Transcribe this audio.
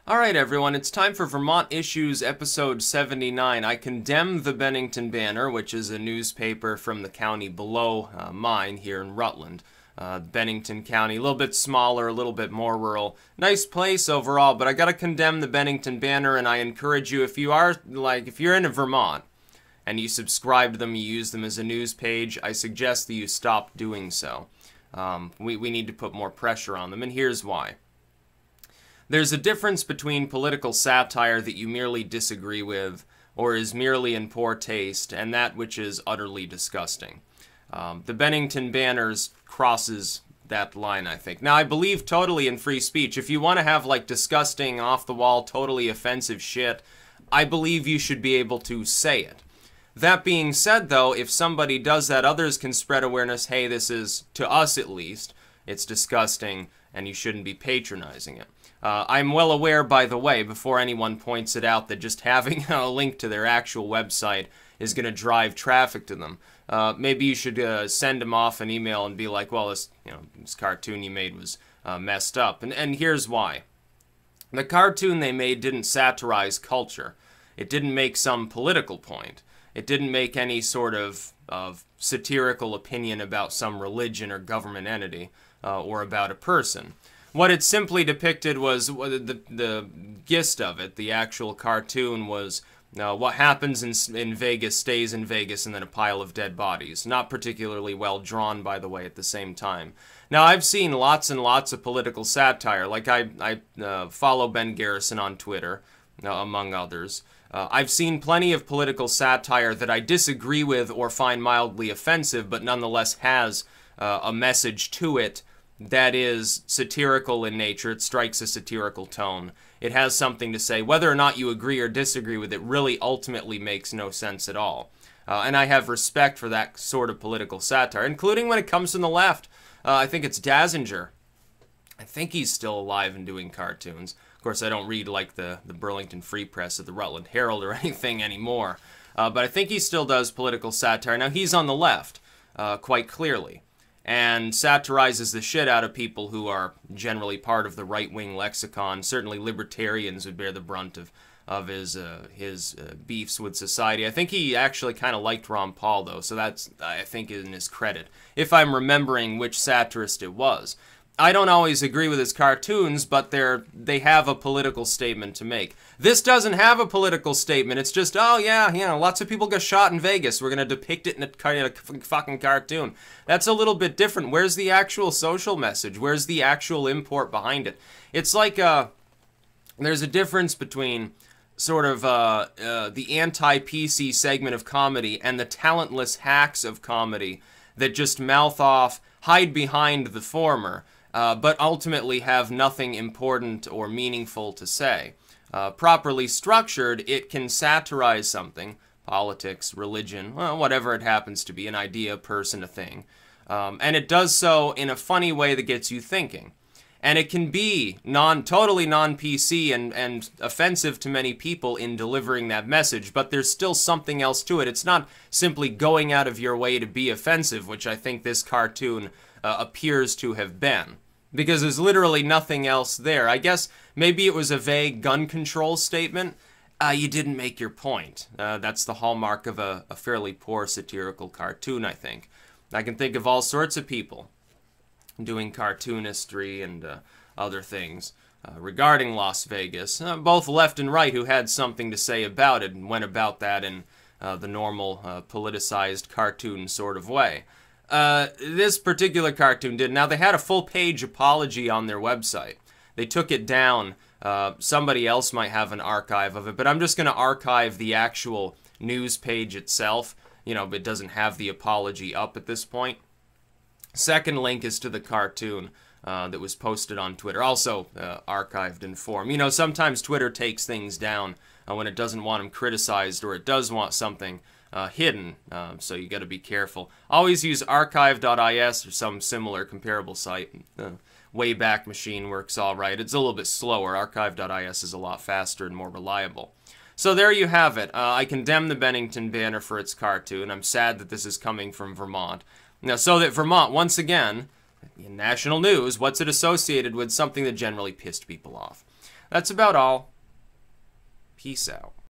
Alright everyone, it's time for Vermont Issues episode 79. I condemn the Bennington Banner, which is a newspaper from the county below mine here in Rutland. Bennington County, a little bit smaller, a little bit more rural. Nice place overall, but I gotta condemn the Bennington Banner, and I encourage you, if you're in Vermont, and you subscribe to them, you use them as a news page, I suggest that you stop doing so. We need to put more pressure on them, and here's why. There's a difference between political satire that you merely disagree with, or is merely in poor taste, and that which is utterly disgusting. The Bennington Banners crosses that line, I think. Now, I believe totally in free speech. If you want to have, like, disgusting, off-the-wall, totally offensive shit, I believe you should be able to say it. That being said, though, if somebody does that, others can spread awareness, hey, this is, to us at least, it's disgusting, and you shouldn't be patronizing it. I'm well aware, by the way, before anyone points it out, that just having a link to their actual website is going to drive traffic to them. Maybe you should send them off an email and be like, well, this cartoon you made was messed up. And here's why. The cartoon they made didn't satirize culture. It didn't make some political point. It didn't make any sort of satirical opinion about some religion or government entity or about a person. What it simply depicted was the gist of it. The actual cartoon was what happens in Vegas stays in Vegas, and then a pile of dead bodies. Not particularly well drawn, by the way, at the same time. Now, I've seen lots and lots of political satire. Like, I follow Ben Garrison on Twitter, among others. I've seen plenty of political satire that I disagree with or find mildly offensive, but nonetheless has a message to it that is satirical in nature. It strikes a satirical tone. It has something to say. Whether or not you agree or disagree with it really ultimately makes no sense at all. And I have respect for that sort of political satire, including when it comes from the left. I think it's Dazinger. I think he's still alive and doing cartoons. Of course, I don't read like the Burlington Free Press or the Rutland Herald or anything anymore. But I think he still does political satire. Now, he's on the left, quite clearly, and satirizes the shit out of people who are generally part of the right-wing lexicon. Certainly libertarians would bear the brunt of his beefs with society. I think he actually kind of liked Ron Paul, though, so that's, I think, in his credit, if I'm remembering which satirist it was. I don't always agree with his cartoons, but they have a political statement to make. This doesn't have a political statement. It's just, oh yeah, lots of people got shot in Vegas. We're going to depict it in a fucking cartoon. That's a little bit different. Where's the actual social message? Where's the actual import behind it? It's like, there's a difference between sort of the anti-PC segment of comedy and the talentless hacks of comedy that just mouth off, hide behind the former, but ultimately have nothing important or meaningful to say. Properly structured, it can satirize something, politics, religion, well, whatever it happens to be, an idea, a person, a thing. And it does so in a funny way that gets you thinking. And it can be totally non-PC and offensive to many people in delivering that message, but there's still something else to it. It's not simply going out of your way to be offensive, which I think this cartoon appears to have been. Because there's literally nothing else there. I guess maybe it was a vague gun control statement. You didn't make your point. That's the hallmark of a fairly poor satirical cartoon, I think. I can think of all sorts of people doing cartoonistry and other things regarding Las Vegas, both left and right, who had something to say about it and went about that in the normal politicized cartoon sort of way. This particular cartoon did. Now, they had a full-page apology on their website. They took it down. Somebody else might have an archive of it, but I'm just going to archive the actual news page itself. It doesn't have the apology up at this point. Second link is to the cartoon that was posted on Twitter, also archived in form. Sometimes Twitter takes things down when it doesn't want them criticized, or it does want something hidden, so you got to be careful. Always use archive.is or some similar comparable site. Wayback Machine works all right. It's a little bit slower. Archive.is is a lot faster and more reliable. So there you have it. I condemn the Bennington Banner for its cartoon. I'm sad that this is coming from Vermont. Now, so that Vermont, once again, in national news, what's it associated with? Something that generally pissed people off. That's about all. Peace out.